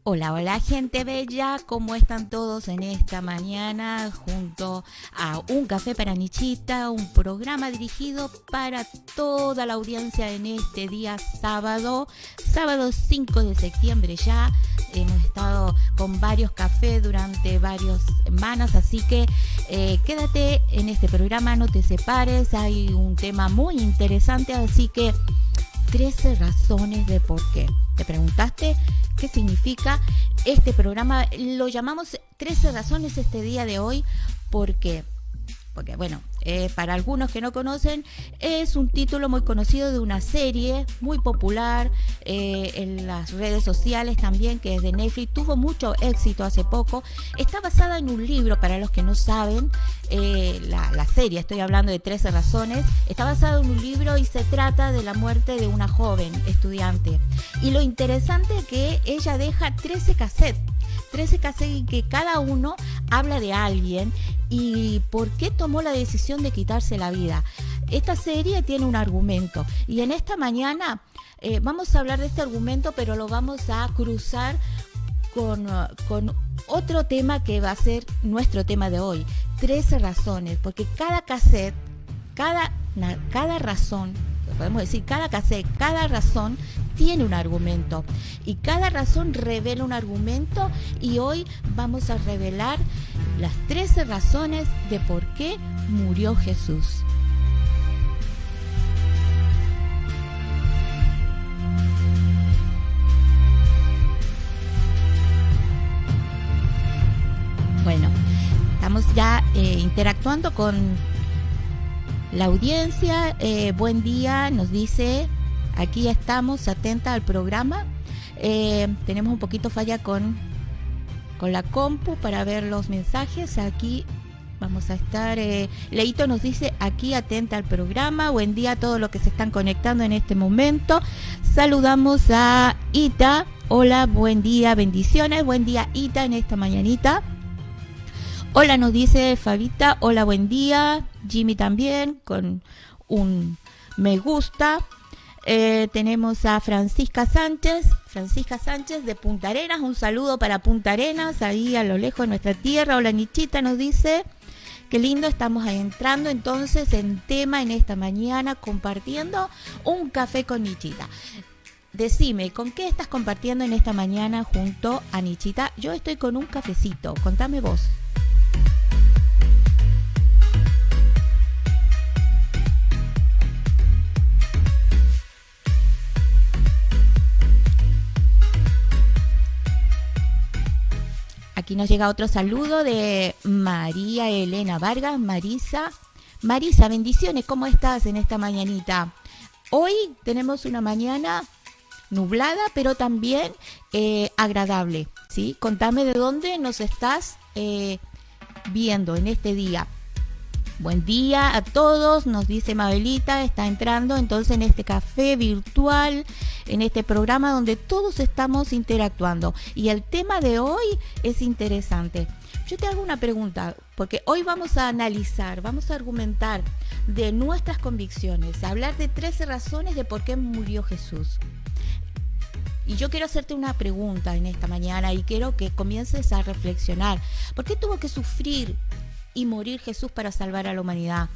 Hola, hola gente bella, ¿cómo están todos en esta mañana junto a Un Café para Nichita, un programa dirigido para toda la audiencia en este día sábado 5 de septiembre ya? Hemos estado con varios cafés durante varias semanas, así que quédate en este programa, no te separes, hay un tema muy interesante, así que 13 razones de por qué. ¿Te preguntaste qué significa este programa? Lo llamamos 13 razones este día de hoy. ¿Por qué? Porque, bueno, para algunos que no conocen, es un título muy conocido de una serie muy popular en las redes sociales también, que es de Netflix. Tuvo mucho éxito hace poco. Está basada en un libro, para los que no saben. La serie, estoy hablando de 13 razones, está basada en un libro y se trata de la muerte de una joven estudiante. Y lo interesante es que ella deja 13 cassettes y que cada uno habla de alguien y por qué tomó la decisión de quitarse la vida. Esta serie tiene un argumento y en esta mañana vamos a hablar de este argumento, pero lo vamos a cruzar con otro tema que va a ser nuestro tema de hoy. 13 razones, porque cada cassette, cada razón, podemos decir cada cassette, cada razón tiene un argumento y cada razón revela un argumento, y hoy vamos a revelar las 13 razones de por qué murió Jesús. Bueno, estamos ya interactuando con la audiencia. Buen día, nos dice, aquí estamos, atenta al programa. Tenemos un poquito falla con la compu para ver los mensajes. Aquí vamos a estar. Leito nos dice, aquí atenta al programa. Buen día a todos los que se están conectando en este momento. Saludamos a Ita. Hola, buen día, bendiciones. Buen día, Ita, en esta mañanita. Hola, nos dice Fabita, hola, buen día. Jimmy también, con un me gusta. Tenemos a Francisca Sánchez de Punta Arenas, un saludo para Punta Arenas, ahí a lo lejos de nuestra tierra. Hola, Nichita, nos dice, qué lindo, estamos entrando entonces en tema en esta mañana, compartiendo un café con Nichita. Decime, ¿con qué estás compartiendo en esta mañana junto a Nichita? Yo estoy con un cafecito, contame vos. Aquí nos llega otro saludo de María Elena Vargas. Marisa, bendiciones, ¿cómo estás en esta mañanita? Hoy tenemos una mañana nublada, pero también agradable, ¿sí? Contame de dónde nos estás viendo en este día. Buen día a todos, nos dice Mabelita, está entrando entonces en este café virtual, en este programa donde todos estamos interactuando. Y el tema de hoy es interesante. Yo te hago una pregunta, porque hoy vamos a analizar, vamos a argumentar de nuestras convicciones, hablar de 13 razones de por qué murió Jesús. Y yo quiero hacerte una pregunta en esta mañana y quiero que comiences a reflexionar. ¿Por qué tuvo que sufrir y morir Jesús para salvar a la humanidad?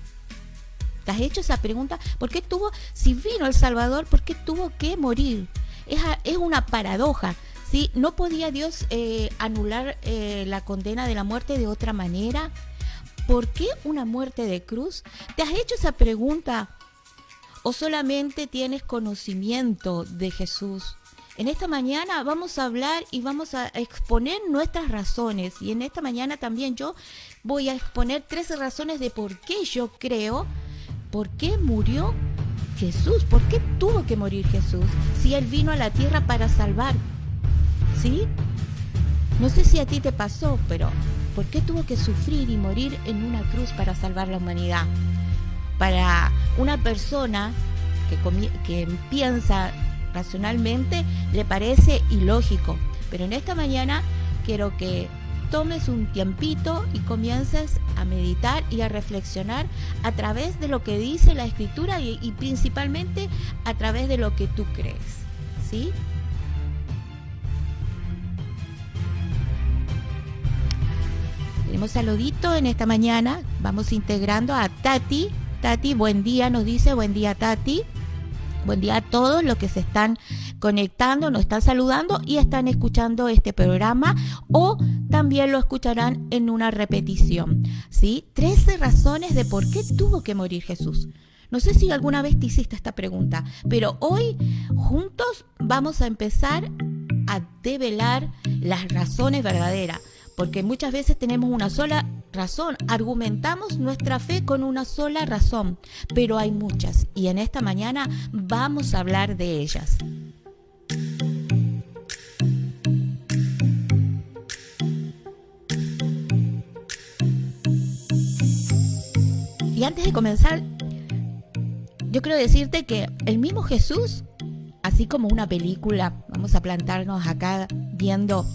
¿Te has hecho esa pregunta? ¿Por qué si vino el Salvador, por qué tuvo que morir? Es una paradoja, ¿sí? ¿No podía Dios anular la condena de la muerte de otra manera? ¿Por qué una muerte de cruz? ¿Te has hecho esa pregunta? ¿O solamente tienes conocimiento de Jesús? En esta mañana vamos a hablar y vamos a exponer nuestras razones. Y en esta mañana también yo voy a exponer 13 razones de por qué yo creo, por qué murió Jesús, por qué tuvo que morir Jesús, si Él vino a la tierra para salvar. ¿Sí? No sé si a ti te pasó, pero ¿por qué tuvo que sufrir y morir en una cruz para salvar la humanidad? Para una persona que piensa racionalmente, le parece ilógico. Pero en esta mañana quiero que tomes un tiempito y comiences a meditar y a reflexionar a través de lo que dice la Escritura y principalmente a través de lo que tú crees, ¿sí? Tenemos saludito en esta mañana. Vamos integrando a Tati. Tati, buen día, nos dice. Buen día, Tati. Buen día a todos los que se están conectando, nos están saludando y están escuchando este programa, o también lo escucharán en una repetición, ¿sí? 13 razones de por qué tuvo que morir Jesús. No sé si alguna vez te hiciste esta pregunta, pero hoy juntos vamos a empezar a develar las razones verdaderas, porque muchas veces tenemos una sola razón, argumentamos nuestra fe con una sola razón, pero hay muchas y en esta mañana vamos a hablar de ellas. Y antes de comenzar, yo quiero decirte que el mismo Jesús, así como una película, vamos a plantarnos acá viendo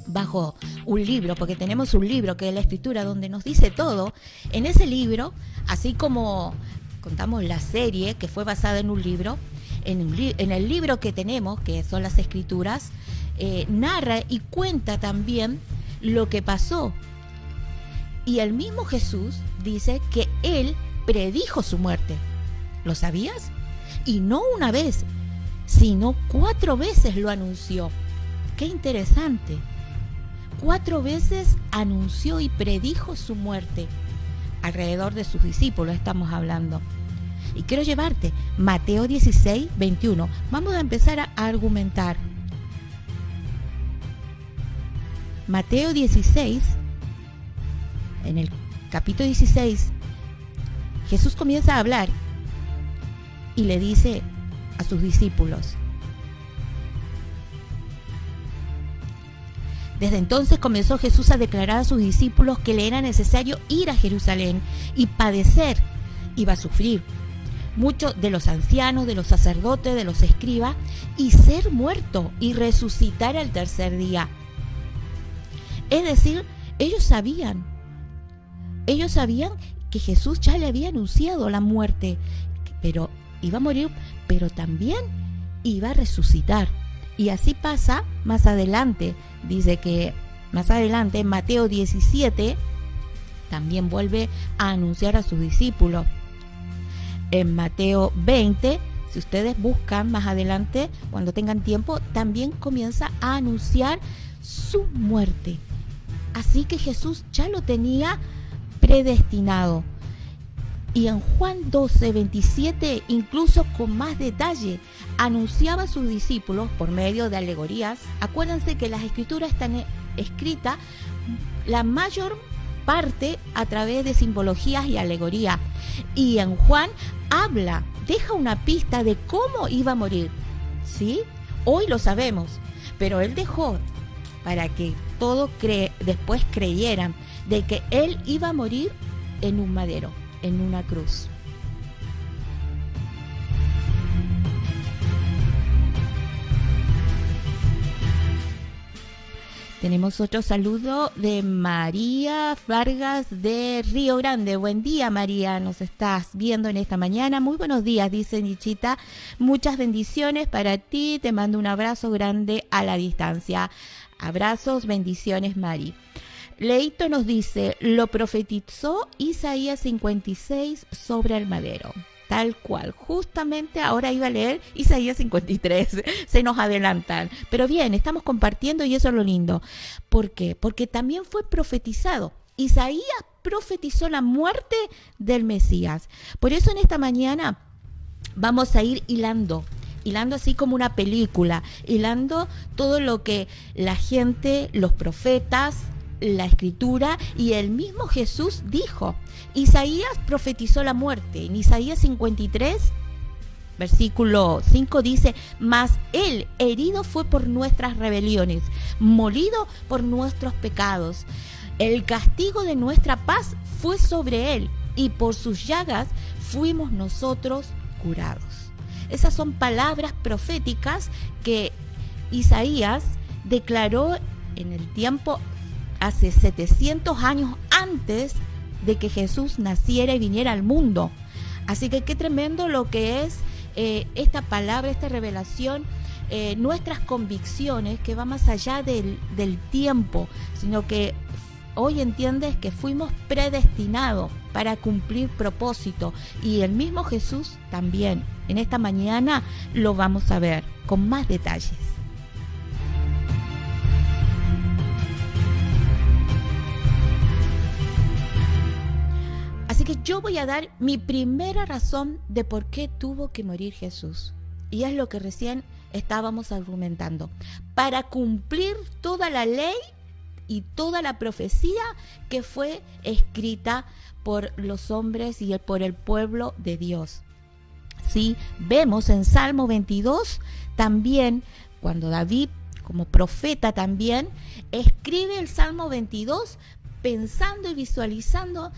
bajo un libro, porque tenemos un libro que es la Escritura donde nos dice todo. En ese libro, así como contamos la serie que fue basada en un libro, en el libro que tenemos, que son las Escrituras, narra y cuenta también lo que pasó. Y el mismo Jesús dice que Él predijo su muerte. ¿Lo sabías? Y no una vez, sino 4 veces lo anunció. ¡Qué interesante! 4 veces anunció y predijo su muerte. Alrededor de sus discípulos estamos hablando. Y quiero llevarte Mateo 16, 21. Vamos a empezar a argumentar. Mateo 16, en el capítulo 16, Jesús comienza a hablar y le dice a sus discípulos: desde entonces comenzó Jesús a declarar a sus discípulos que le era necesario ir a Jerusalén y padecer, iba a sufrir muchos de los ancianos, de los sacerdotes, de los escribas, y ser muerto y resucitar al tercer día. Es decir, ellos sabían que Jesús ya le había anunciado la muerte, pero iba a morir, pero también iba a resucitar. Y así pasa más adelante. Dice que más adelante en Mateo 17 también vuelve a anunciar a sus discípulos. En Mateo 20, si ustedes buscan más adelante, cuando tengan tiempo, también comienza a anunciar su muerte. Así que Jesús ya lo tenía predestinado. Y en Juan 12, 27, incluso con más detalle, anunciaba a sus discípulos por medio de alegorías. Acuérdense que las escrituras están escritas la mayor parte a través de simbologías y alegorías. Y en Juan deja una pista de cómo iba a morir. ¿Sí? Hoy lo sabemos, pero él dejó para que todos después creyeran de que él iba a morir en un madero, en una cruz. Tenemos otro saludo de María Vargas de Río Grande. Buen día, María, nos estás viendo en esta mañana. Muy buenos días, dice Nichita. Muchas bendiciones para ti. Te mando un abrazo grande a la distancia. Abrazos, bendiciones, Mari. Leito nos dice: lo profetizó Isaías 56 sobre el madero. Tal cual, justamente ahora iba a leer Isaías 53, se nos adelantan. Pero bien, estamos compartiendo y eso es lo lindo. ¿Por qué? Porque también fue profetizado. Isaías profetizó la muerte del Mesías. Por eso en esta mañana vamos a ir hilando así como una película, hilando todo lo que la gente, los profetas, la escritura y el mismo Jesús dijo. Isaías profetizó la muerte. En Isaías 53, versículo 5 dice: mas él herido fue por nuestras rebeliones, molido por nuestros pecados. El castigo de nuestra paz fue sobre él, y por sus llagas fuimos nosotros curados. Esas son palabras proféticas que Isaías declaró en el tiempo hace 700 años antes de que Jesús naciera y viniera al mundo. Así que qué tremendo lo que es esta palabra, esta revelación, nuestras convicciones, que va más allá del tiempo, sino que hoy entiendes que fuimos predestinados para cumplir propósito, y el mismo Jesús también en esta mañana lo vamos a ver con más detalles. Así que yo voy a dar mi primera razón de por qué tuvo que morir Jesús. Y es lo que recién estábamos argumentando. Para cumplir toda la ley y toda la profecía que fue escrita por los hombres y por el pueblo de Dios. ¿Sí? Vemos en Salmo 22 también, cuando David, como profeta también, escribe el Salmo 22 pensando y visualizando,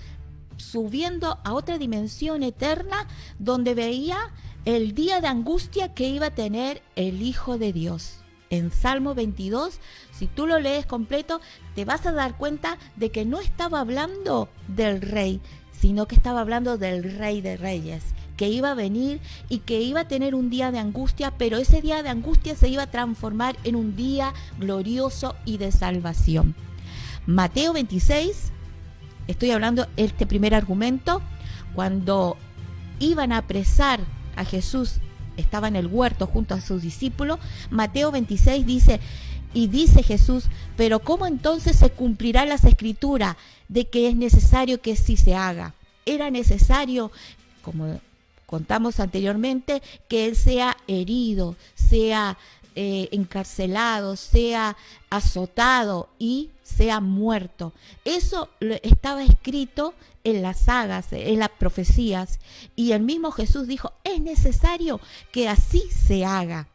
subiendo a otra dimensión eterna, donde veía el día de angustia que iba a tener el Hijo de Dios. En Salmo 22, si tú lo lees completo, te vas a dar cuenta de que no estaba hablando del rey, sino que estaba hablando del Rey de Reyes, que iba a venir y que iba a tener un día de angustia, pero ese día de angustia se iba a transformar en un día glorioso y de salvación. Mateo 26, estoy hablando este primer argumento, cuando iban a apresar a Jesús, estaba en el huerto junto a sus discípulos. Mateo 26 dice, y dice Jesús, pero ¿cómo entonces se cumplirá las escrituras de que es necesario que sí se haga? Era necesario, como contamos anteriormente, que Él sea herido, sea encarcelado, sea azotado y sea muerto. Eso estaba escrito en las sagas, en las profecías, y el mismo Jesús dijo, es necesario que así se haga.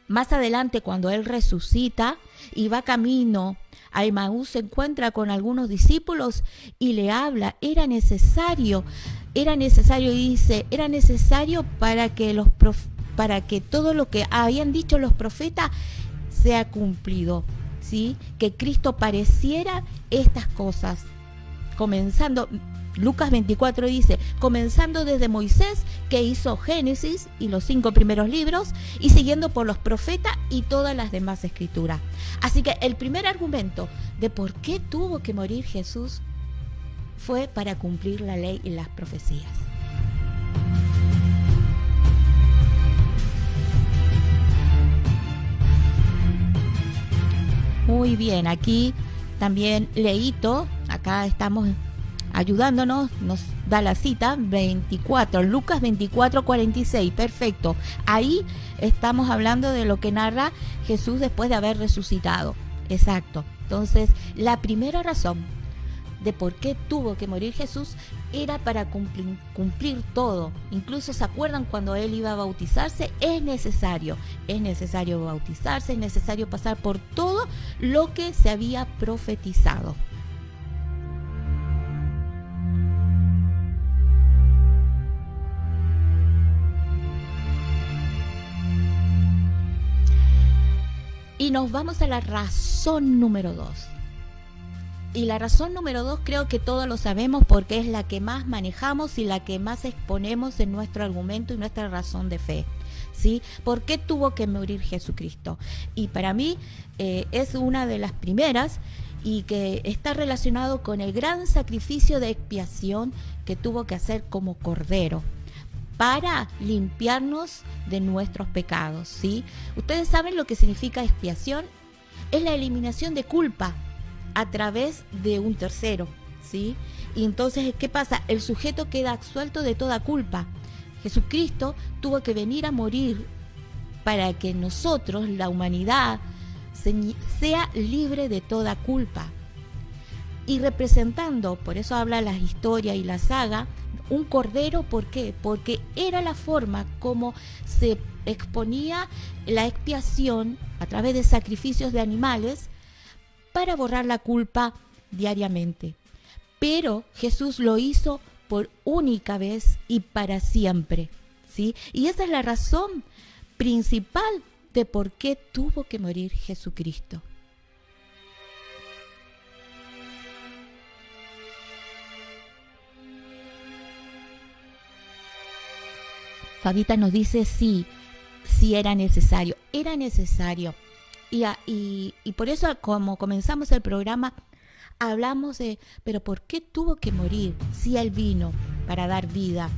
Más adelante, cuando Él resucita y va camino a Emaús, se encuentra con algunos discípulos y le habla, era necesario, y dice, era necesario para que todo lo que habían dicho los profetas sea cumplido, ¿sí? Que Cristo pareciera estas cosas. Comenzando, Lucas 24 dice, comenzando desde Moisés, que hizo Génesis y los 5 primeros libros, y siguiendo por los profetas y todas las demás escrituras. Así que el primer argumento de por qué tuvo que morir Jesús fue para cumplir la ley y las profecías. Muy bien, aquí también Leito, acá estamos ayudándonos, nos da la cita 24, Lucas 24:46, perfecto. Ahí estamos hablando de lo que narra Jesús después de haber resucitado. Exacto. Entonces, la primera razón de por qué tuvo que morir Jesús era para cumplir todo. Incluso se acuerdan cuando Él iba a bautizarse, es necesario bautizarse, es necesario pasar por todo lo que se había profetizado. Y nos vamos a la razón número 2. Y la razón número 2 creo que todos lo sabemos porque es la que más manejamos y la que más exponemos en nuestro argumento y nuestra razón de fe, ¿sí? ¿Por qué tuvo que morir Jesucristo? Y para mí es una de las primeras y que está relacionado con el gran sacrificio de expiación que tuvo que hacer como cordero para limpiarnos de nuestros pecados, ¿sí? Ustedes saben lo que significa expiación, es la eliminación de culpa a través de un tercero, ¿sí? Y entonces, ¿qué pasa? El sujeto queda absuelto de toda culpa. Jesucristo tuvo que venir a morir para que nosotros, la humanidad, sea libre de toda culpa. Y representando, por eso habla la historia y la saga, un cordero, ¿por qué? Porque era la forma como se exponía la expiación a través de sacrificios de animales para borrar la culpa diariamente. Pero Jesús lo hizo por única vez y para siempre, ¿sí? Y esa es la razón principal de por qué tuvo que morir Jesucristo. Fabita nos dice sí era necesario, Y por eso, como comenzamos el programa, hablamos de, pero ¿por qué tuvo que morir si Él vino para dar vida?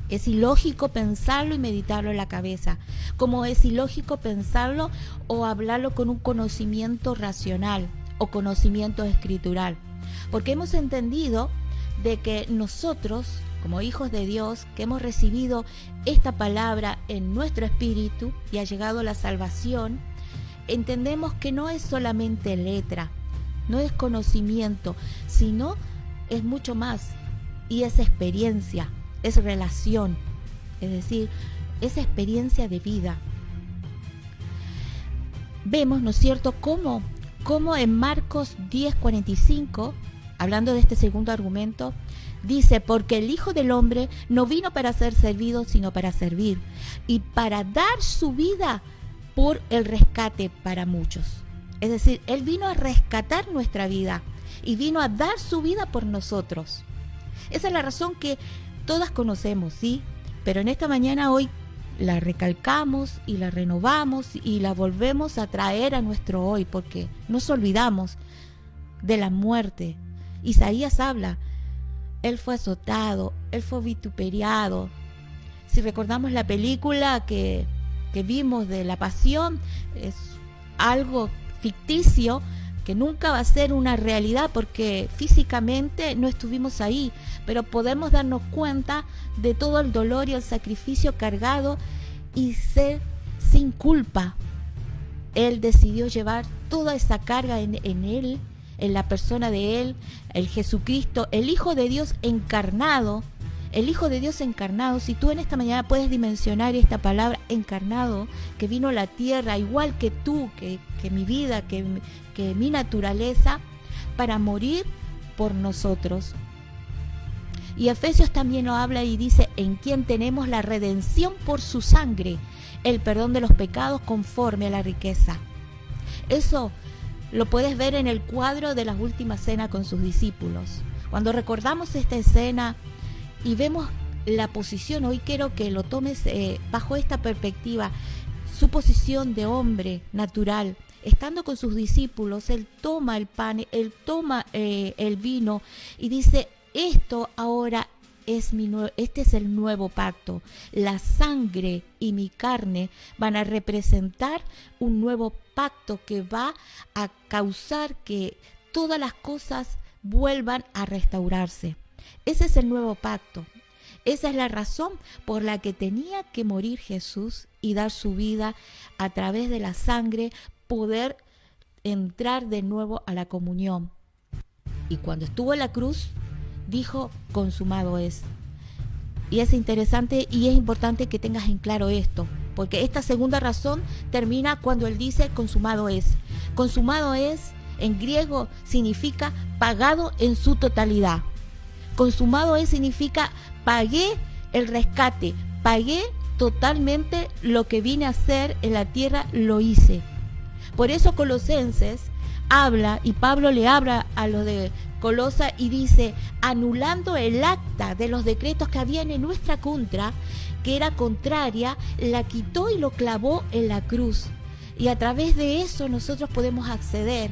Es ilógico pensarlo y meditarlo en la cabeza, como es ilógico pensarlo o hablarlo con un conocimiento racional o conocimiento escritural, porque hemos entendido de que nosotros, como hijos de Dios, que hemos recibido esta palabra en nuestro espíritu y ha llegado la salvación, entendemos que no es solamente letra, no es conocimiento, sino es mucho más, y es experiencia, es relación, es decir, es experiencia de vida. Vemos, ¿no es cierto?, cómo en Marcos 10:45, hablando de este segundo argumento, dice, porque el Hijo del Hombre no vino para ser servido, sino para servir, y para dar su vida por el rescate para muchos. Es decir, Él vino a rescatar nuestra vida y vino a dar su vida por nosotros. Esa es la razón que todas conocemos, ¿sí? Pero en esta mañana hoy la recalcamos y la renovamos y la volvemos a traer a nuestro hoy, porque nos olvidamos de la muerte. Isaías habla, Él fue azotado, Él fue vituperiado. Si recordamos la película que vimos de la Pasión, es algo ficticio que nunca va a ser una realidad porque físicamente no estuvimos ahí, pero podemos darnos cuenta de todo el dolor y el sacrificio cargado y ser sin culpa. Él decidió llevar toda esa carga en Él, en la persona de Él, el Jesucristo, el Hijo de Dios encarnado. El Hijo de Dios encarnado, si tú en esta mañana puedes dimensionar esta palabra encarnado, que vino a la tierra igual que tú, que mi vida, que mi naturaleza, para morir por nosotros. Y Efesios también lo habla y dice, en quien tenemos la redención por su sangre, el perdón de los pecados conforme a la riqueza. Eso lo puedes ver en el cuadro de las últimas cenas con sus discípulos. Cuando recordamos esta escena y vemos la posición, hoy quiero que lo tomes bajo esta perspectiva, su posición de hombre natural, estando con sus discípulos, Él toma el pan, Él toma el vino y dice, esto ahora este es el nuevo pacto. La sangre y mi carne van a representar un nuevo pacto que va a causar que todas las cosas vuelvan a restaurarse. Ese es el nuevo pacto. Esa es la razón por la que tenía que morir Jesús y dar su vida a través de la sangre, poder entrar de nuevo a la comunión. Y cuando estuvo en la cruz, dijo, consumado es. Y es interesante y es importante que tengas en claro esto, porque esta segunda razón termina cuando Él dice, consumado es. Consumado es, en griego, significa pagado en su totalidad. Consumado es significa pagué el rescate, pagué totalmente lo que vine a hacer en la tierra, lo hice. Por eso Colosenses habla, y Pablo le habla a los de Colosa y dice, anulando el acta de los decretos que habían en nuestra contra, que era contraria, la quitó y lo clavó en la cruz. Y a través de eso nosotros podemos acceder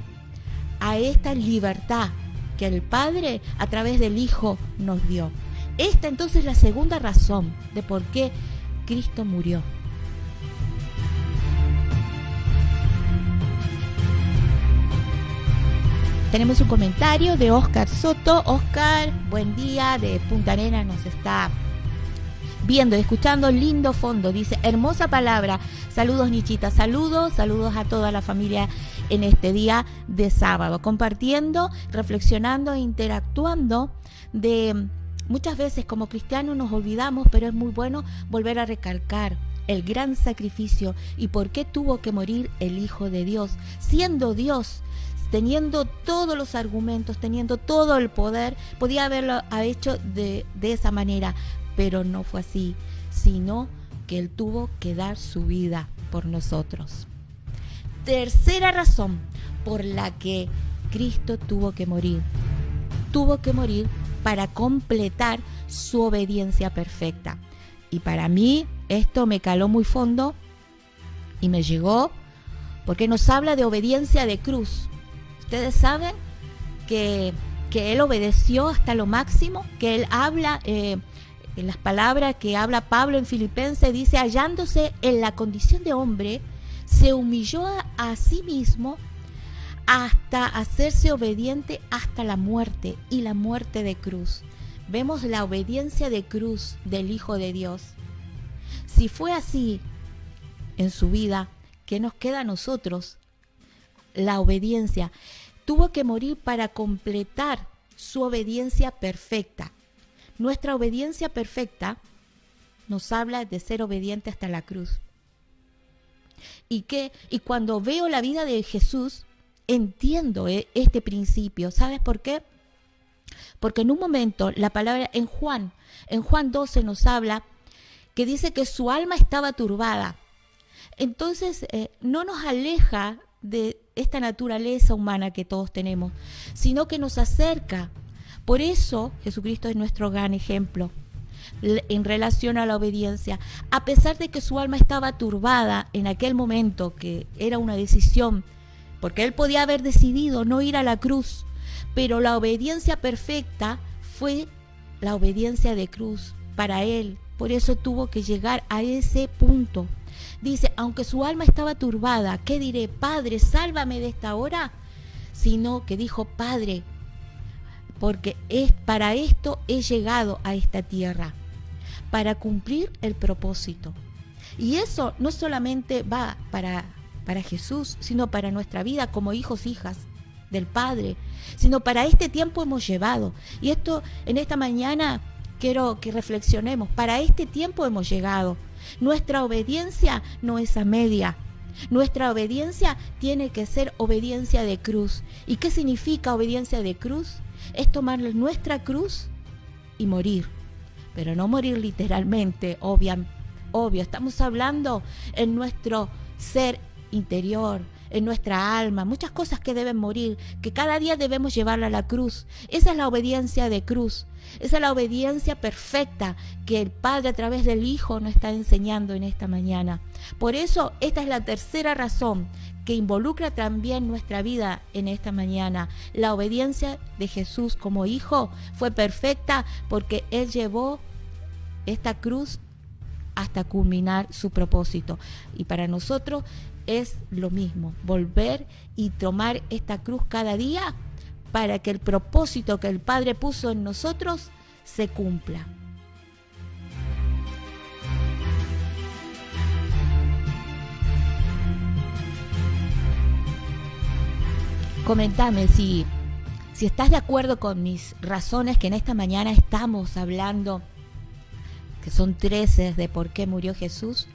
a esta libertad que el Padre a través del Hijo nos dio. Esta entonces es la segunda razón de por qué Cristo murió. Tenemos un comentario de Oscar Soto. Oscar, buen día, de Punta Arenas nos está viendo y escuchando, lindo fondo, dice, hermosa palabra, saludos Nichita, saludos a toda la familia en este día de sábado, compartiendo, reflexionando e interactuando. De muchas veces como cristianos nos olvidamos, pero es muy bueno volver a recalcar el gran sacrificio y por qué tuvo que morir el Hijo de Dios, siendo Dios, teniendo todos los argumentos, teniendo todo el poder, podía haberlo hecho de esa manera, pero no fue así, sino que Él tuvo que dar su vida por nosotros. Tercera razón por la que Cristo tuvo que morir para completar su obediencia perfecta. Y para mí esto me caló muy fondo y me llegó porque nos habla de obediencia de cruz. Ustedes saben que él obedeció hasta lo máximo, que él habla, en las palabras que habla Pablo en Filipenses, dice, hallándose en la condición de hombre, se humilló a sí mismo hasta hacerse obediente hasta la muerte, y la muerte de cruz. Vemos la obediencia de cruz del Hijo de Dios. Si fue así en su vida, ¿qué nos queda a nosotros? La obediencia. Tuvo que morir para completar su obediencia perfecta. Nuestra obediencia perfecta nos habla de ser obediente hasta la cruz. Y cuando veo la vida de Jesús, entiendo este principio. ¿Sabes por qué? Porque en un momento, la palabra en Juan 12 nos habla que dice que su alma estaba turbada. Entonces, no nos aleja de esta naturaleza humana que todos tenemos, sino que nos acerca. Por eso, Jesucristo es nuestro gran ejemplo en relación a la obediencia. A pesar de que su alma estaba turbada en aquel momento, que era una decisión, porque él podía haber decidido no ir a la cruz, pero la obediencia perfecta fue la obediencia de cruz para él. Por eso tuvo que llegar a ese punto. Dice, aunque su alma estaba turbada, ¿qué diré? Padre, sálvame de esta hora. Sino que dijo, Padre, porque para esto he llegado a esta tierra, para cumplir el propósito. Y eso no solamente va para Jesús, sino para nuestra vida como hijos, hijas del Padre, sino para este tiempo hemos llevado. Y esto en esta mañana quiero que reflexionemos. Para este tiempo hemos llegado. Nuestra obediencia no es a media. Nuestra obediencia tiene que ser obediencia de cruz. ¿Y qué significa obediencia de cruz? Es tomar nuestra cruz y morir. Pero no morir literalmente, obvio. Estamos hablando en nuestro ser interior, en nuestra alma, muchas cosas que deben morir, que cada día debemos llevarla a la cruz. Esa es la obediencia de cruz. Esa es la obediencia perfecta que el Padre a través del Hijo nos está enseñando en esta mañana. Por eso, esta es la tercera razón que involucra también nuestra vida en esta mañana. La obediencia de Jesús como Hijo fue perfecta porque Él llevó esta cruz hasta culminar su propósito. Y para nosotros es lo mismo, volver y tomar esta cruz cada día para que el propósito que el Padre puso en nosotros se cumpla. Comentame si estás de acuerdo con mis razones que en esta mañana estamos hablando, que son 13 de por qué murió Jesús.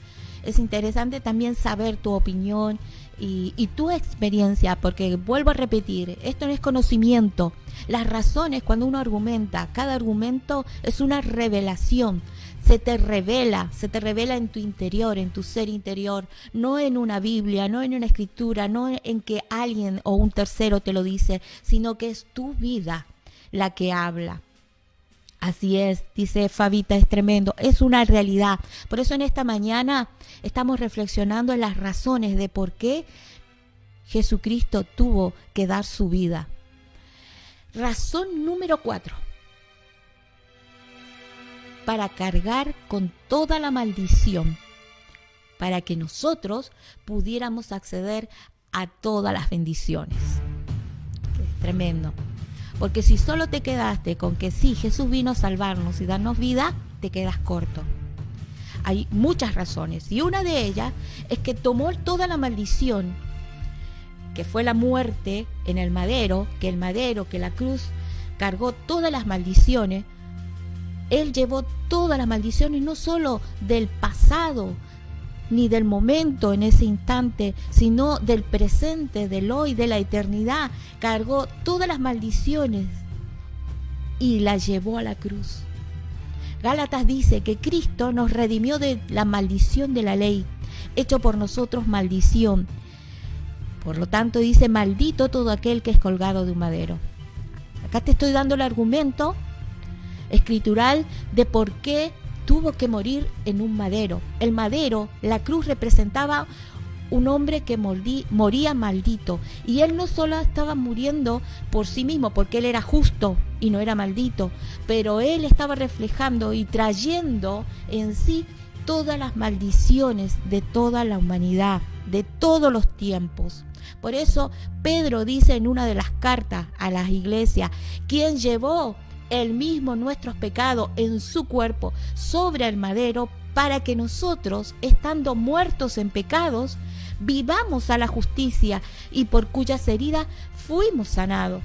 Es interesante también saber tu opinión y tu experiencia, porque vuelvo a repetir, esto no es conocimiento. Las razones, cuando uno argumenta, cada argumento es una revelación. Se te revela en tu interior, en tu ser interior, no en una Biblia, no en una escritura, no en que alguien o un tercero te lo dice, sino que es tu vida la que habla. Así es, dice Fabita, es tremendo, es una realidad. Por eso en esta mañana estamos reflexionando en las razones de por qué Jesucristo tuvo que dar su vida. Razón número 4. Para cargar con toda la maldición, para que nosotros pudiéramos acceder a todas las bendiciones. Es tremendo. Porque si solo te quedaste con que sí, Jesús vino a salvarnos y darnos vida, te quedas corto. Hay muchas razones y una de ellas es que tomó toda la maldición, que fue la muerte en el madero, que la cruz cargó todas las maldiciones. Él llevó todas las maldiciones, no solo del pasado, ni del momento en ese instante, sino del presente, del hoy, de la eternidad. Cargó todas las maldiciones y las llevó a la cruz. Gálatas dice que Cristo nos redimió de la maldición de la ley, hecho por nosotros maldición. Por lo tanto dice, maldito todo aquel que es colgado de un madero. Acá te estoy dando el argumento escritural de por qué tuvo que morir en un madero. El madero, la cruz, representaba un hombre que moría maldito. Y él no solo estaba muriendo por sí mismo, porque él era justo y no era maldito, pero él estaba reflejando y trayendo en sí todas las maldiciones de toda la humanidad, de todos los tiempos. Por eso Pedro dice en una de las cartas a las iglesias, quien llevó él mismo nuestros pecados en su cuerpo sobre el madero, para que nosotros, estando muertos en pecados, vivamos a la justicia, y por cuyas heridas fuimos sanados.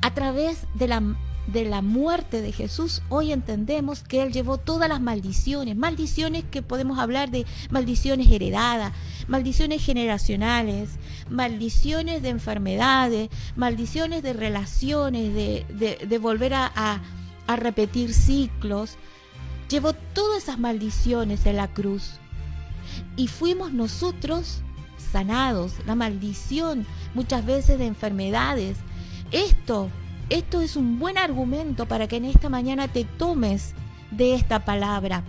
A través de la muerte de Jesús, hoy entendemos que Él llevó todas las maldiciones que podemos hablar de maldiciones heredadas, maldiciones generacionales, maldiciones de enfermedades, maldiciones de relaciones, de volver a repetir ciclos. Llevó todas esas maldiciones en la cruz y fuimos nosotros sanados. La maldición muchas veces de enfermedades. Esto es un buen argumento para que en esta mañana te tomes de esta palabra.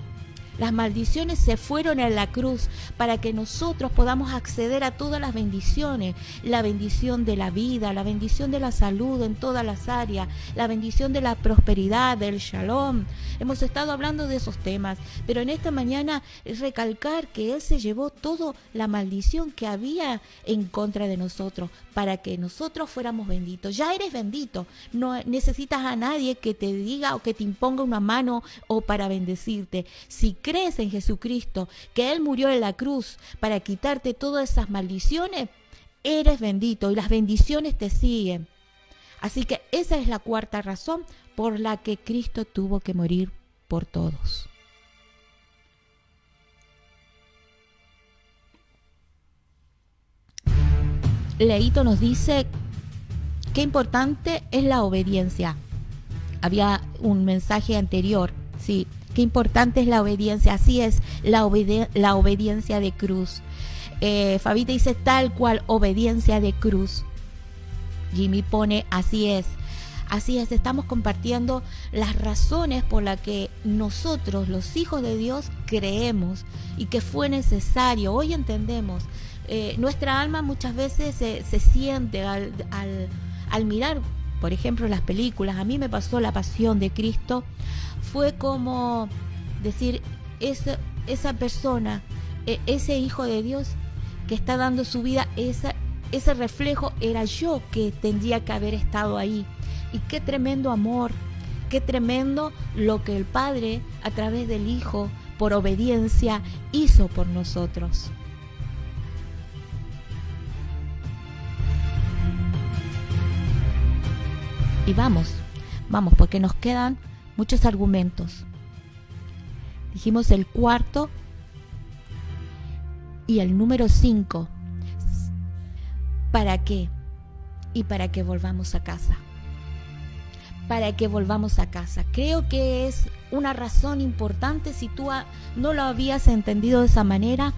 Las maldiciones se fueron en la cruz para que nosotros podamos acceder a todas las bendiciones. La bendición de la vida, la bendición de la salud en todas las áreas, la bendición de la prosperidad, del shalom. Hemos estado hablando de esos temas, pero en esta mañana es recalcar que Él se llevó toda la maldición que había en contra de nosotros para que nosotros fuéramos benditos. Ya eres bendito, no necesitas a nadie que te diga o que te imponga una mano o para bendecirte. Si crees en Jesucristo, que Él murió en la cruz para quitarte todas esas maldiciones, eres bendito y las bendiciones te siguen. Así que esa es la cuarta razón por la que Cristo tuvo que morir por todos. Leito nos dice qué importante es la obediencia. Había un mensaje anterior, sí. Qué importante es la obediencia. Así es, la obediencia de cruz. Fabita dice tal cual, obediencia de cruz. Jimmy pone así es, estamos compartiendo las razones por las que nosotros, los hijos de Dios, creemos y que fue necesario. Hoy entendemos, nuestra alma muchas veces se siente al mirar, por ejemplo, las películas. A mí me pasó La Pasión de Cristo, fue como decir, esa persona, ese hijo de Dios que está dando su vida, ese reflejo era yo, que tendría que haber estado ahí. Y qué tremendo amor, qué tremendo lo que el Padre a través del Hijo, por obediencia, hizo por nosotros. Y vamos, porque nos quedan muchos argumentos. Dijimos el cuarto y el número 5. ¿Para qué? Y para que volvamos a casa. Para que volvamos a casa. Creo que es una razón importante, si tú no lo habías entendido de esa manera.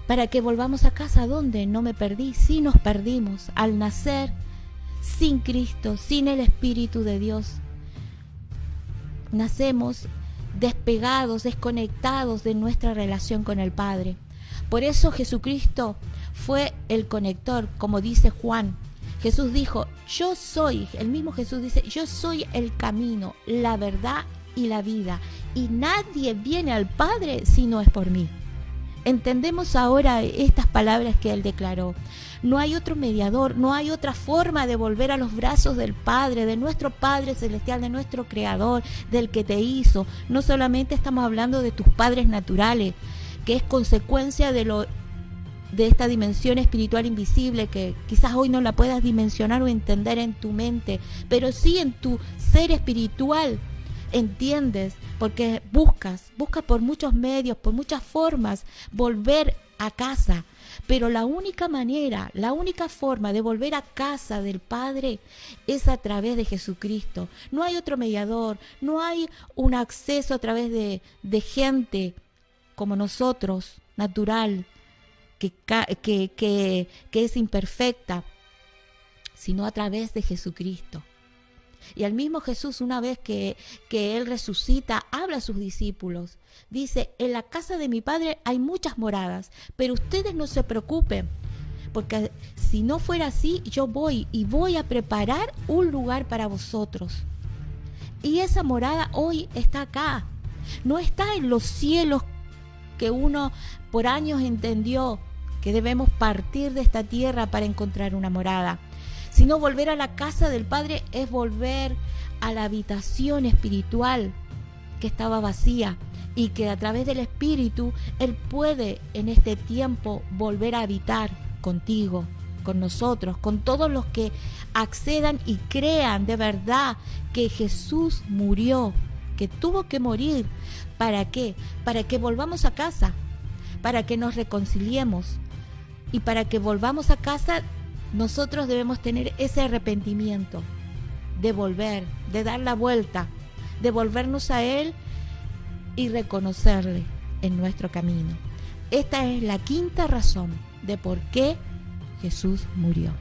Para que volvamos a casa, ¿dónde? No me perdí. Sí, nos perdimos al nacer sin Cristo, sin el Espíritu de Dios. Nacemos despegados, desconectados de nuestra relación con el Padre. Por eso Jesucristo fue el conector, como dice Juan. Jesús dijo, yo soy, el mismo Jesús dice, yo soy el camino, la verdad y la vida, y nadie viene al Padre si no es por mí. Entendemos ahora estas palabras que Él declaró. No hay otro mediador, no hay otra forma de volver a los brazos del Padre, de nuestro Padre Celestial, de nuestro Creador, del que te hizo. No solamente estamos hablando de tus padres naturales, que es consecuencia de esta dimensión espiritual invisible, que quizás hoy no la puedas dimensionar o entender en tu mente, pero sí en tu ser espiritual. Entiendes, porque buscas por muchos medios, por muchas formas, volver a casa. Pero la única manera, la única forma de volver a casa del Padre es a través de Jesucristo. No hay otro mediador, no hay un acceso a través de gente como nosotros, natural, que es imperfecta, sino a través de Jesucristo. Y al mismo Jesús, una vez que Él resucita, habla a sus discípulos. Dice, en la casa de mi Padre hay muchas moradas, pero ustedes no se preocupen, porque si no fuera así, yo voy a preparar un lugar para vosotros. Y esa morada hoy está acá. No está en los cielos que uno por años entendió que debemos partir de esta tierra para encontrar una morada. Sino volver a la casa del Padre es volver a la habitación espiritual que estaba vacía y que a través del Espíritu Él puede en este tiempo volver a habitar contigo, con nosotros, con todos los que accedan y crean de verdad que Jesús murió, que tuvo que morir. ¿Para qué? Para que volvamos a casa, para que nos reconciliemos. Y para que volvamos a casa, nosotros debemos tener ese arrepentimiento, de volver, de dar la vuelta, de volvernos a Él y reconocerle en nuestro camino. Esta es la quinta razón de por qué Jesús murió.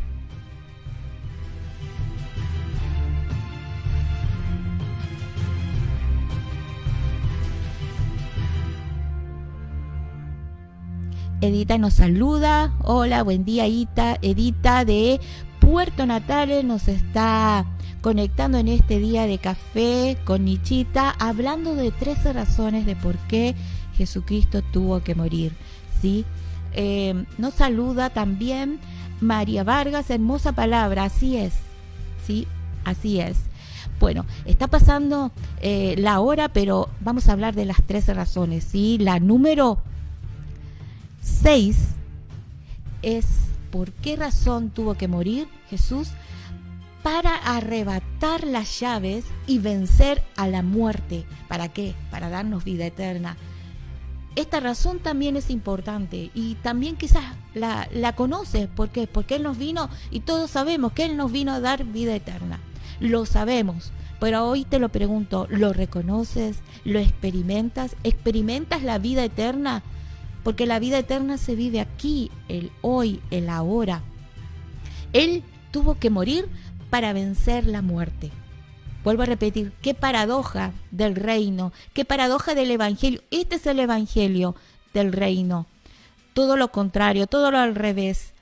Edita nos saluda. Hola, buen día, Edita de Puerto Natales nos está conectando en este día de café con Nichita, hablando de 13 razones de por qué Jesucristo tuvo que morir. ¿Sí? Nos saluda también María Vargas, hermosa palabra, así es. ¿Sí? Así es. Bueno, está pasando la hora, pero vamos a hablar de las 13 razones. ¿Sí? La número 6 es por qué razón tuvo que morir Jesús: para arrebatar las llaves y vencer a la muerte. ¿Para qué? Para darnos vida eterna. Esta razón también es importante y también quizás la conoces. ¿Por qué? Porque Él nos vino, y todos sabemos que Él nos vino a dar vida eterna. Lo sabemos, pero hoy te lo pregunto, ¿lo reconoces? ¿Lo experimentas? ¿Experimentas la vida eterna? Porque la vida eterna se vive aquí, el hoy, el ahora. Él tuvo que morir para vencer la muerte. Vuelvo a repetir, qué paradoja del reino, qué paradoja del evangelio. Este es el evangelio del reino. Todo lo contrario, todo lo al revés.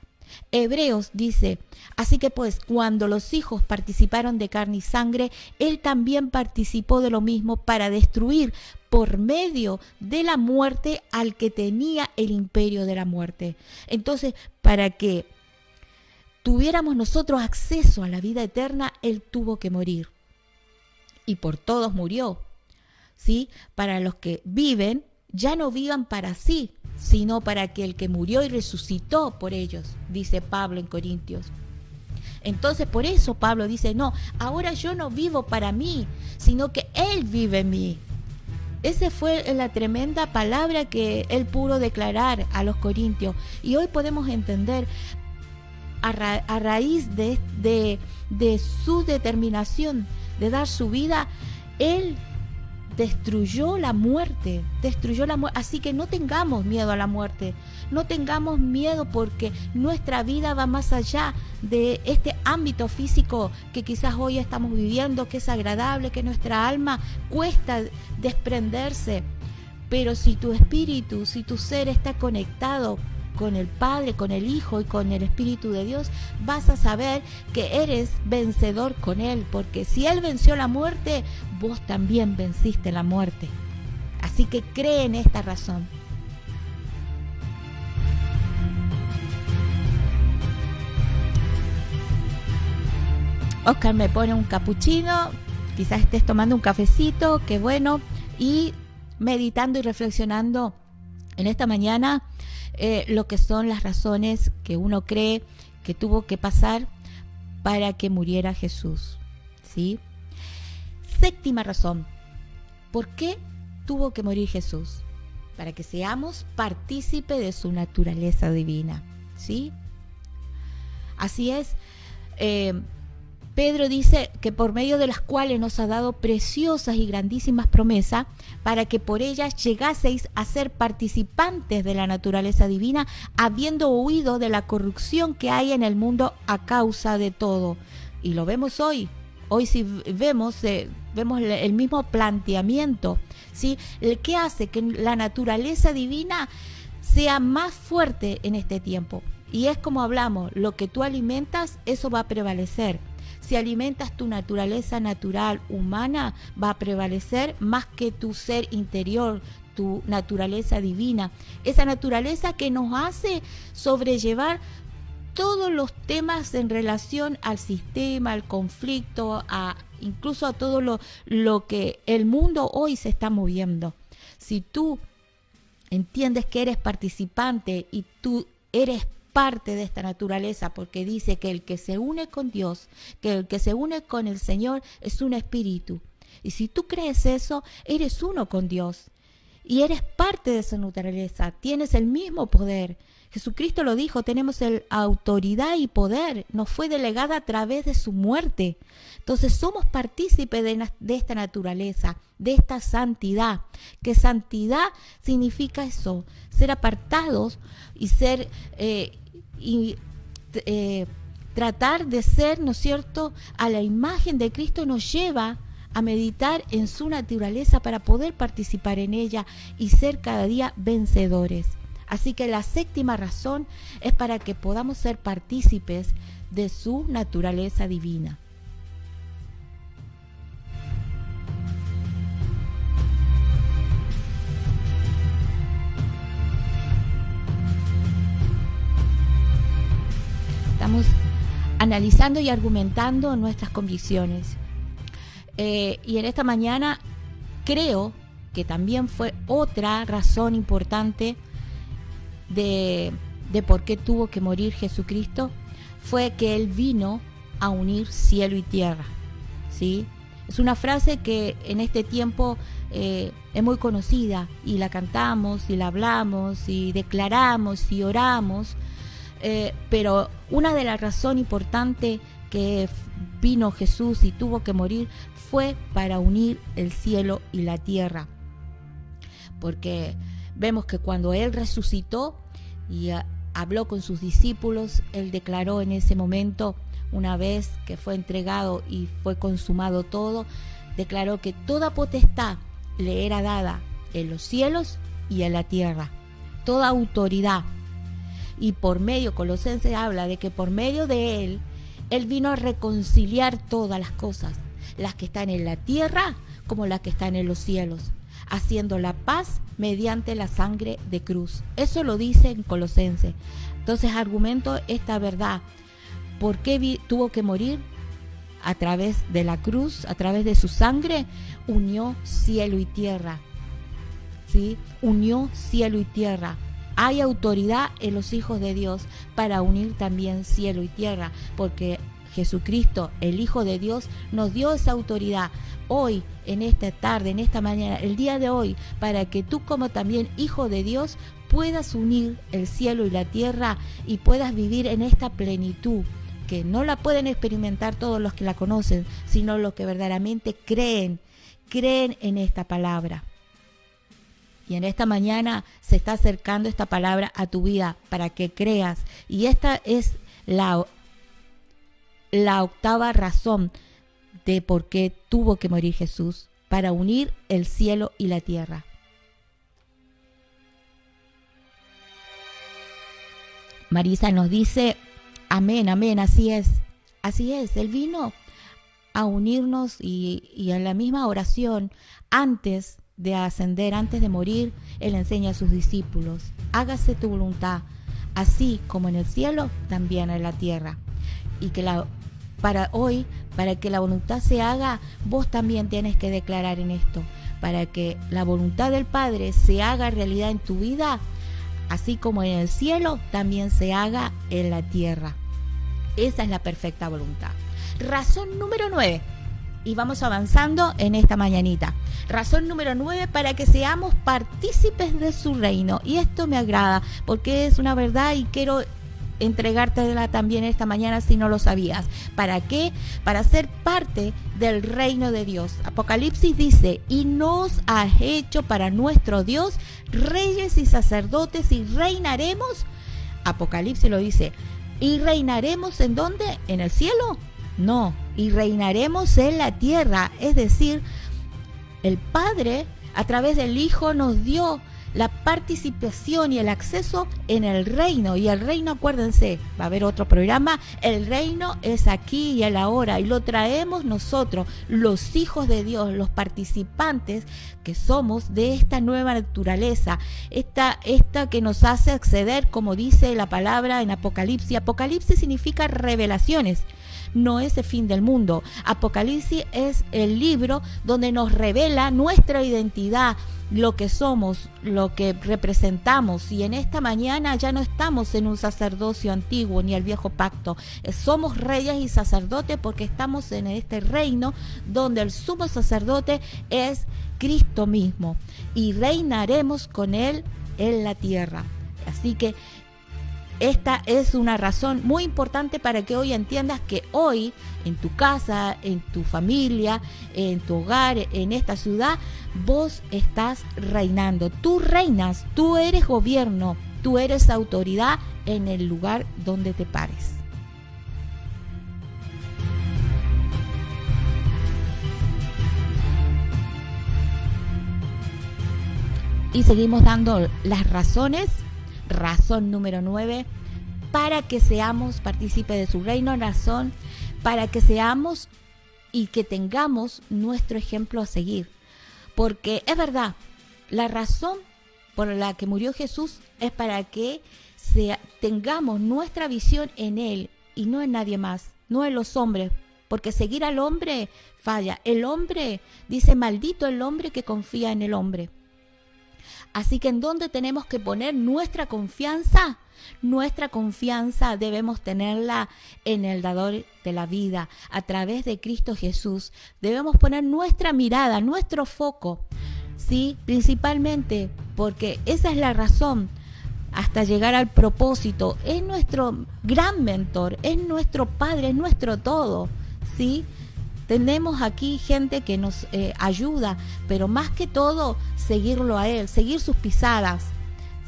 Hebreos dice, así que pues, cuando los hijos participaron de carne y sangre, Él también participó de lo mismo para destruir por medio de la muerte al que tenía el imperio de la muerte. Entonces, para que tuviéramos nosotros acceso a la vida eterna, Él tuvo que morir. Y por todos murió. ¿Sí? Para los que viven, ya no vivan para sí, sino para que el que murió y resucitó por ellos, dice Pablo en Corintios. Entonces por eso Pablo dice, no, ahora yo no vivo para mí, sino que Él vive en mí. Esa fue la tremenda palabra que Él pudo declarar a los corintios. Y hoy podemos entender, a raíz de su determinación de dar su vida, Él destruyó la muerte. Así que no tengamos miedo a la muerte, no tengamos miedo, porque nuestra vida va más allá de este ámbito físico que quizás hoy estamos viviendo, que es agradable, que nuestra alma cuesta desprenderse. Pero si tu espíritu, si tu ser está conectado con el Padre, con el Hijo y con el Espíritu de Dios, vas a saber que eres vencedor con Él, porque si Él venció la muerte, vos también venciste la muerte. Así que cree en esta razón. Oscar me pone un capuchino, quizás estés tomando un cafecito, qué bueno, y meditando y reflexionando en esta mañana lo que son las razones que uno cree que tuvo que pasar para que muriera Jesús. ¿Sí? Séptima razón. ¿Por qué tuvo que morir Jesús? Para que seamos partícipe de su naturaleza divina. ¿Sí? Así es. Pedro dice que por medio de las cuales nos ha dado preciosas y grandísimas promesas, para que por ellas llegaseis a ser participantes de la naturaleza divina, habiendo huido de la corrupción que hay en el mundo a causa de todo. Y lo vemos hoy. Hoy si vemos el mismo planteamiento, ¿sí? El que hace que la naturaleza divina sea más fuerte en este tiempo. Y es como hablamos, lo que tú alimentas, eso va a prevalecer. Si alimentas tu naturaleza natural, humana, va a prevalecer más que tu ser interior, tu naturaleza divina. Esa naturaleza que nos hace sobrellevar todos los temas en relación al sistema, al conflicto, incluso a todo lo que el mundo hoy se está moviendo. Si tú entiendes que eres participante y tú eres parte de esta naturaleza, porque dice que el que se une con Dios, que el que se une con el Señor es un espíritu. Y si tú crees eso, eres uno con Dios y eres parte de esa naturaleza, tienes el mismo poder. Jesucristo lo dijo, tenemos autoridad y poder, nos fue delegada a través de su muerte. Entonces somos partícipes de esta naturaleza, de esta santidad, que santidad significa eso, ser apartados y ser tratar de ser, ¿no es cierto?, a la imagen de Cristo nos lleva a meditar en su naturaleza para poder participar en ella y ser cada día vencedores. Así que la séptima razón es para que podamos ser partícipes de su naturaleza divina. Estamos analizando y argumentando nuestras convicciones. Y en esta mañana creo que también fue otra razón importante de por qué tuvo que morir Jesucristo, fue que Él vino a unir cielo y tierra, ¿sí? Es una frase que en este tiempo es muy conocida y la cantamos y la hablamos y declaramos y oramos, pero una de las razones importantes que vino Jesús y tuvo que morir fue para unir el cielo y la tierra, porque vemos que cuando Él resucitó y habló con sus discípulos, Él declaró en ese momento, una vez que fue entregado y fue consumado todo, declaró que toda potestad le era dada en los cielos y en la tierra, toda autoridad. Y por medio, Colosenses habla de que por medio de Él, Él vino a reconciliar todas las cosas, las que están en la tierra como las que están en los cielos, haciendo la paz mediante la sangre de cruz. Eso lo dice en Colosenses. Entonces argumento esta verdad. ¿Por qué tuvo que morir? A través de la cruz, a través de su sangre, unió cielo y tierra. ¿Sí? Unió cielo y tierra. Hay autoridad en los hijos de Dios para unir también cielo y tierra, porque Jesucristo, el Hijo de Dios, nos dio esa autoridad hoy, en esta tarde, en esta mañana, el día de hoy, para que tú como también Hijo de Dios puedas unir el cielo y la tierra y puedas vivir en esta plenitud, que no la pueden experimentar todos los que la conocen, sino los que verdaderamente creen en esta palabra. Y en esta mañana se está acercando esta palabra a tu vida para que creas. Y esta es la octava razón de por qué tuvo que morir Jesús, para unir el cielo y la tierra. Marisa nos dice, amén, amén, así es, Él vino a unirnos y en la misma oración, antes de ascender, antes de morir, Él enseña a sus discípulos, hágase tu voluntad, así como en el cielo, también en la tierra. Y que para que la voluntad se haga, vos también tienes que declarar en esto, para que la voluntad del Padre se haga realidad en tu vida, así como en el cielo, también se haga en la tierra. Esa es la perfecta voluntad. Razón número 9. Y vamos avanzando en esta mañanita. Razón número 9, para que seamos partícipes de su reino. Y esto me agrada, porque es una verdad y quiero entregártela también esta mañana si no lo sabías. ¿Para qué? Para ser parte del reino de Dios. Apocalipsis dice, y nos has hecho para nuestro Dios reyes y sacerdotes y reinaremos. Apocalipsis lo dice. ¿Y reinaremos en dónde? ¿En el cielo? No, y reinaremos en la tierra. Es decir, el Padre a través del Hijo nos dio la participación y el acceso en el reino. Y el reino, acuérdense, va a haber otro programa, el reino es aquí y el ahora, y lo traemos nosotros, los hijos de Dios, los participantes que somos de esta nueva naturaleza, esta que nos hace acceder, como dice la palabra en Apocalipsis. Apocalipsis significa revelaciones. No es el fin del mundo. Apocalipsis es el libro donde nos revela nuestra identidad, lo que somos, lo que representamos. Y en esta mañana ya no estamos en un sacerdocio antiguo ni el viejo pacto. Somos reyes y sacerdotes porque estamos en este reino donde el sumo sacerdote es Cristo mismo y reinaremos con Él en la tierra. Así que esta es una razón muy importante para que hoy entiendas que hoy en tu casa, en tu familia, en tu hogar, en esta ciudad, vos estás reinando. Tú reinas, tú eres gobierno, tú eres autoridad en el lugar donde te pares. Y seguimos dando las razones. Razón número 9, para que seamos partícipes de su reino. Razón para que seamos y que tengamos nuestro ejemplo a seguir. Porque es verdad, la razón por la que murió Jesús es para que tengamos nuestra visión en Él y no en nadie más, no en los hombres. Porque seguir al hombre falla. El hombre, dice, maldito el hombre que confía en el hombre. Así que ¿en dónde tenemos que poner nuestra confianza? Nuestra confianza debemos tenerla en el dador de la vida, a través de Cristo Jesús. Debemos poner nuestra mirada, nuestro foco, ¿sí? Principalmente porque esa es la razón hasta llegar al propósito. Es nuestro gran mentor, es nuestro Padre, es nuestro todo, ¿sí? Tenemos aquí gente que nos ayuda, pero más que todo, seguirlo a Él, seguir sus pisadas,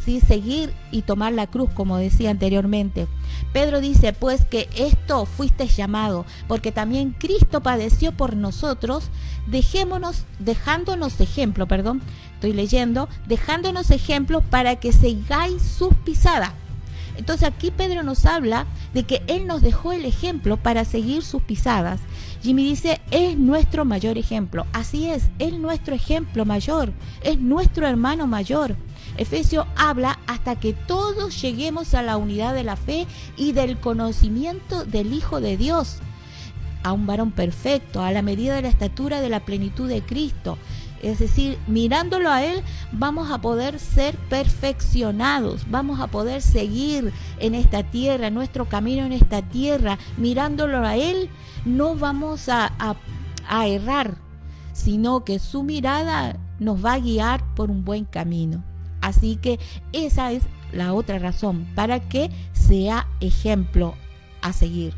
¿sí? Seguir y tomar la cruz, como decía anteriormente. Pedro dice, pues que esto fuiste llamado, porque también Cristo padeció por nosotros, dejándonos ejemplo, dejándonos ejemplos para que sigáis sus pisadas. Entonces aquí Pedro nos habla de que Él nos dejó el ejemplo para seguir sus pisadas. Jimmy dice, es nuestro mayor ejemplo. Así es nuestro ejemplo mayor, es nuestro hermano mayor. Efesios habla hasta que todos lleguemos a la unidad de la fe y del conocimiento del Hijo de Dios, a un varón perfecto, a la medida de la estatura de la plenitud de Cristo. Es decir, mirándolo a Él vamos a poder ser perfeccionados, vamos a poder seguir en esta tierra, nuestro camino en esta tierra. Mirándolo a Él no vamos a errar, sino que su mirada nos va a guiar por un buen camino. Así que esa es la otra razón, para que sea ejemplo a seguir.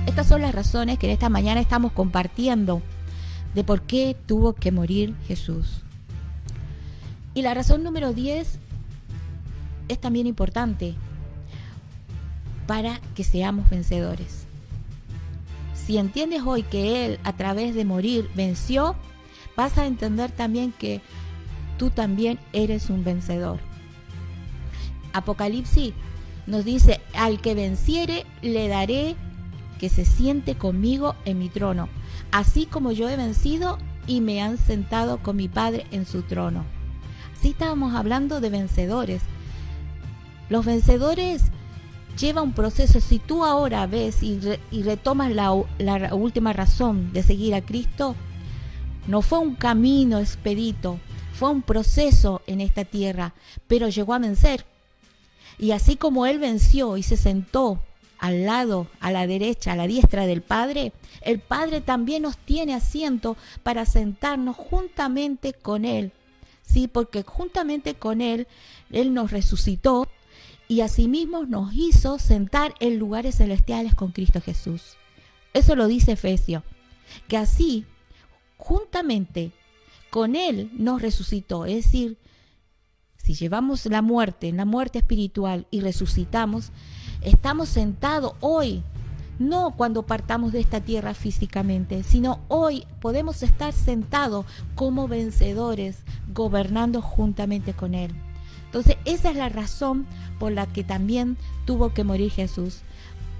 Estas son las razones que en esta mañana estamos compartiendo de por qué tuvo que morir Jesús. Y la razón número 10 es también importante, para que seamos vencedores. Si entiendes hoy que Él a través de morir venció, vas a entender también que tú también eres un vencedor. Apocalipsis nos dice, al que venciere le daré que se siente conmigo en mi trono, así como yo he vencido y me han sentado con mi Padre en su trono. Así estábamos hablando de vencedores. Los vencedores llevan un proceso. Si tú ahora ves y retomas la última razón de seguir a Cristo, no fue un camino expedito, fue un proceso en esta tierra, pero llegó a vencer. Y así como Él venció y se sentó al lado, a la derecha, a la diestra del Padre, el Padre también nos tiene asiento para sentarnos juntamente con Él. Sí, porque juntamente con Él nos resucitó y asimismo nos hizo sentar en lugares celestiales con Cristo Jesús. Eso lo dice Efesios, que así, juntamente con Él nos resucitó. Es decir, Si llevamos la muerte espiritual y resucitamos, estamos sentados hoy, no cuando partamos de esta tierra físicamente, sino hoy podemos estar sentados como vencedores, gobernando juntamente con Él. Entonces, esa es la razón por la que también tuvo que morir Jesús,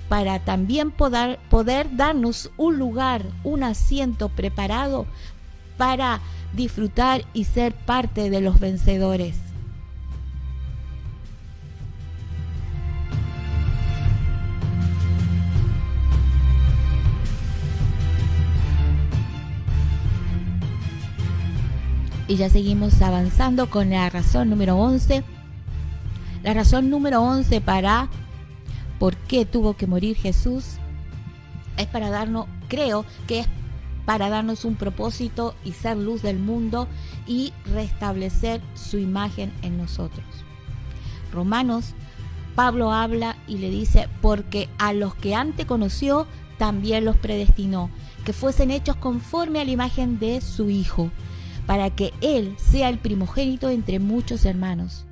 para también poder darnos un lugar, un asiento preparado para disfrutar y ser parte de los vencedores. Y ya seguimos avanzando con la razón número 11. La razón número 11 para por qué tuvo que morir Jesús es para darnos, creo que es para darnos un propósito y ser luz del mundo y restablecer su imagen en nosotros. Romanos, Pablo habla y le dice, porque a los que antes conoció, también los predestinó, que fuesen hechos conforme a la imagen de su Hijo, para que Él sea el primogénito entre muchos hermanos.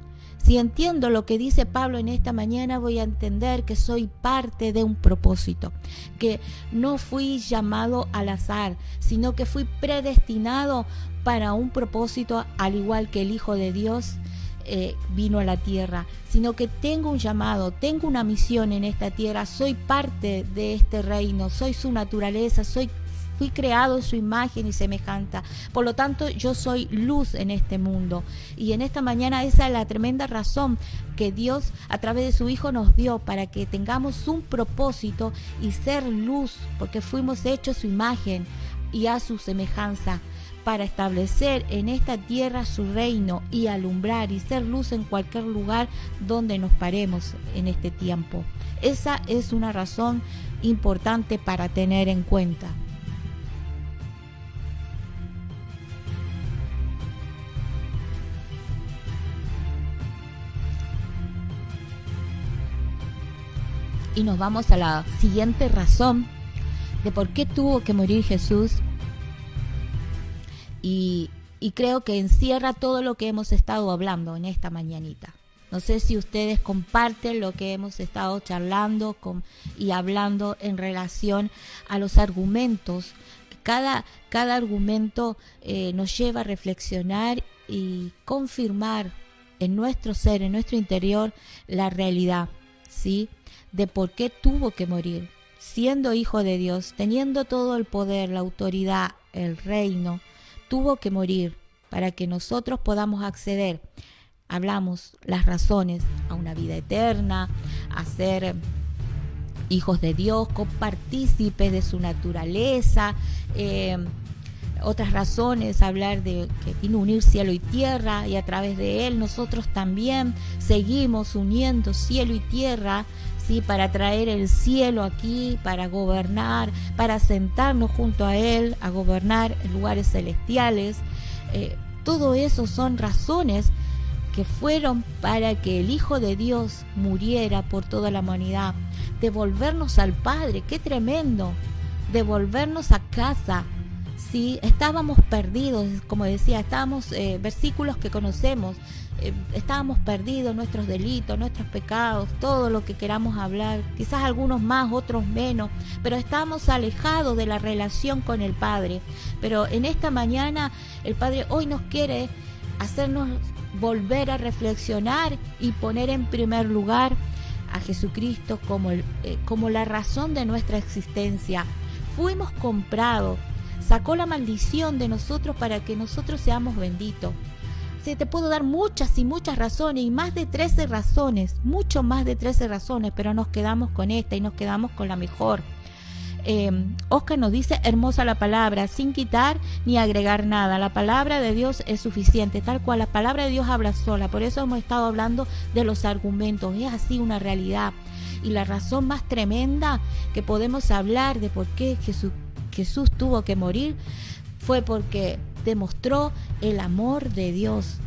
Si entiendo lo que dice Pablo en esta mañana, voy a entender que soy parte de un propósito, que no fui llamado al azar, sino que fui predestinado para un propósito, al igual que el Hijo de Dios vino a la tierra, sino que tengo un llamado, tengo una misión en esta tierra, soy parte de este reino, soy su naturaleza, fui creado en su imagen y semejanza. Por lo tanto, yo soy luz en este mundo. Y en esta mañana esa es la tremenda razón que Dios a través de su Hijo nos dio, para que tengamos un propósito y ser luz, porque fuimos hechos a su imagen y a su semejanza, para establecer en esta tierra su reino y alumbrar y ser luz en cualquier lugar donde nos paremos en este tiempo. Esa es una razón importante para tener en cuenta. Y nos vamos a la siguiente razón de por qué tuvo que morir Jesús. Y creo que encierra todo lo que hemos estado hablando en esta mañanita. No sé si ustedes comparten lo que hemos estado charlando y hablando en relación a los argumentos. Cada argumento nos lleva a reflexionar y confirmar en nuestro ser, en nuestro interior, la realidad, ¿sí?, de por qué tuvo que morir, siendo Hijo de Dios, teniendo todo el poder, la autoridad, el reino. Tuvo que morir para que nosotros podamos acceder, hablamos, las razones a una vida eterna, a ser hijos de Dios, copartícipes de su naturaleza. Otras razones, hablar de que vino a unir cielo y tierra, y a través de Él nosotros también seguimos uniendo cielo y tierra, ¿sí?, para traer el cielo aquí, para gobernar, para sentarnos junto a Él, a gobernar en lugares celestiales. Todo eso son razones que fueron para que el Hijo de Dios muriera por toda la humanidad, devolvernos al Padre. ¡Qué tremendo! Devolvernos a casa. Sí, estábamos perdidos, como decía, estábamos, versículos que conocemos, estábamos perdidos, nuestros delitos, nuestros pecados, todo lo que queramos hablar, quizás algunos más, otros menos, pero estábamos alejados de la relación con el Padre. Pero en esta mañana el Padre hoy nos quiere hacernos volver a reflexionar y poner en primer lugar a Jesucristo como la razón de nuestra existencia. Fuimos comprados. Sacó la maldición de nosotros para que nosotros seamos benditos. Sí, te puedo dar muchas y muchas razones, y más de 13 razones, mucho más de 13 razones, pero nos quedamos con esta y nos quedamos con la mejor. Oscar nos dice, hermosa la palabra, sin quitar ni agregar nada. La palabra de Dios es suficiente, tal cual, la palabra de Dios habla sola. Por eso hemos estado hablando de los argumentos, es así una realidad. Y la razón más tremenda que podemos hablar de por qué Jesús tuvo que morir fue porque demostró el amor de Dios.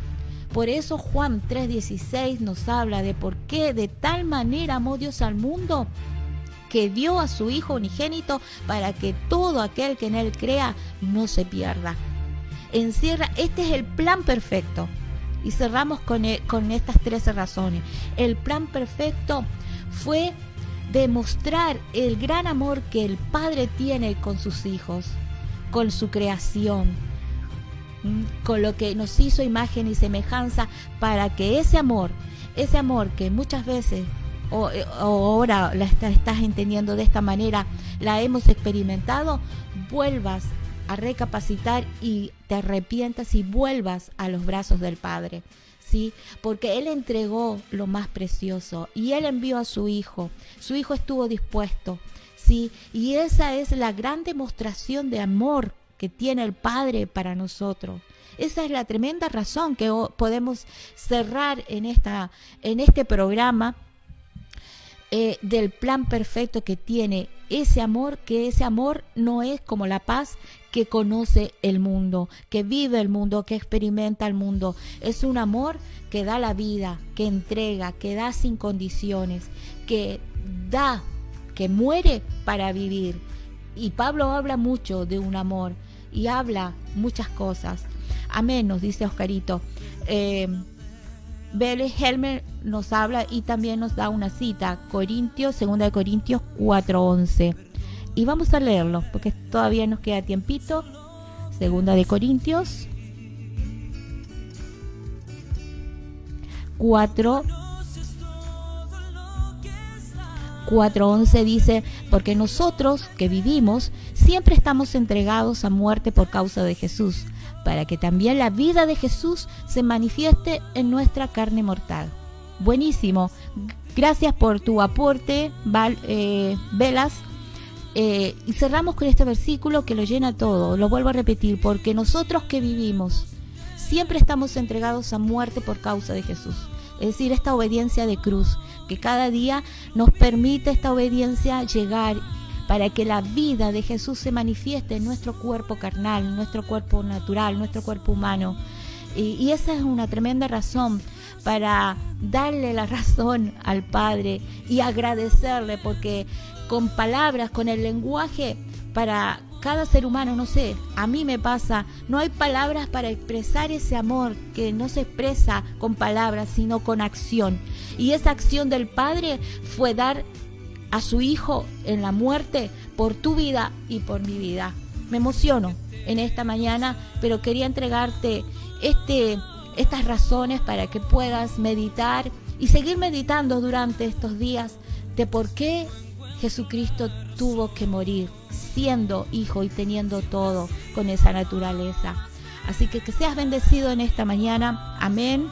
Por eso Juan 3:16 nos habla de por qué de tal manera amó Dios al mundo, que dio a su Hijo unigénito, para que todo aquel que en Él crea no se pierda. Encierra, este es el plan perfecto. Y cerramos con estas 13 razones. El plan perfecto fue demostrar el gran amor que el Padre tiene con sus hijos, con su creación, con lo que nos hizo imagen y semejanza, para que ese amor que muchas veces o ahora la estás entendiendo de esta manera, la hemos experimentado, vuelvas a recapacitar y te arrepientas y vuelvas a los brazos del Padre, ¿sí? Porque Él entregó lo más precioso y Él envió a su Hijo estuvo dispuesto, ¿sí? Y esa es la gran demostración de amor que tiene el Padre para nosotros. Esa es la tremenda razón que podemos cerrar en este programa, del plan perfecto que tiene ese amor, que ese amor no es como la paz que conoce el mundo, que vive el mundo, que experimenta el mundo. Es un amor que da la vida, que entrega, que da sin condiciones, que da, que muere para vivir. Y Pablo habla mucho de un amor y habla muchas cosas. Amén, nos dice Oscarito. Belle Helmer nos habla y también nos da una cita, 2 Corintios 4:11. Y vamos a leerlo porque todavía nos queda tiempito. 2 Corintios 4:11 dice: porque nosotros que vivimos siempre estamos entregados a muerte por causa de Jesús, para que también la vida de Jesús se manifieste en nuestra carne mortal. Buenísimo. Gracias por tu aporte, Velas. Y cerramos con este versículo que lo llena todo. Lo vuelvo a repetir: porque nosotros que vivimos siempre estamos entregados a muerte por causa de Jesús. Es decir, esta obediencia de cruz, que cada día nos permite esta obediencia llegar para que la vida de Jesús se manifieste en nuestro cuerpo carnal, en nuestro cuerpo natural, nuestro cuerpo humano. Y esa es una tremenda razón para darle la razón al Padre y agradecerle, porque con palabras, con el lenguaje, para cada ser humano, no sé, a mí me pasa, no hay palabras para expresar ese amor que no se expresa con palabras, sino con acción. Y esa acción del Padre fue dar a su Hijo en la muerte por tu vida y por mi vida. Me emociono en esta mañana, pero quería entregarte estas razones para que puedas meditar y seguir meditando durante estos días de por qué Jesucristo tuvo que morir siendo hijo y teniendo todo con esa naturaleza. Así que seas bendecido en esta mañana. Amén.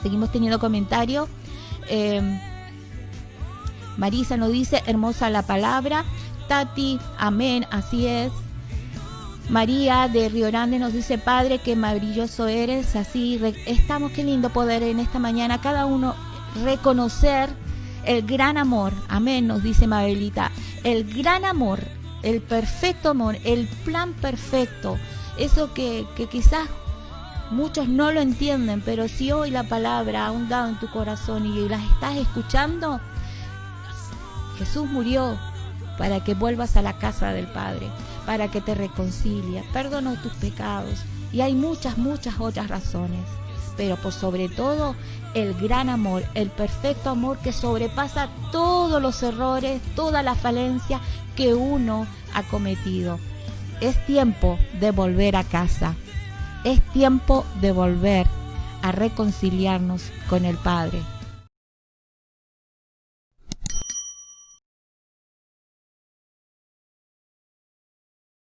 Seguimos teniendo comentarios. Marisa nos dice: hermosa la palabra. Tati, amén, así es. María de Río Grande nos dice: Padre, qué maravilloso eres. Así estamos, qué lindo poder en esta mañana cada uno reconocer el gran amor. Amén, nos dice Mabelita. El gran amor, el perfecto amor, el plan perfecto. Eso que quizás muchos no lo entienden, pero si hoy la palabra ha ahondado en tu corazón y las estás escuchando, Jesús murió para que vuelvas a la casa del Padre, para que te reconcilies, perdonó tus pecados. Y hay muchas otras razones, pero por sobre todo el gran amor, el perfecto amor que sobrepasa todos los errores, toda la falencia que uno ha cometido. Es tiempo de volver a casa, es tiempo de volver a reconciliarnos con el Padre.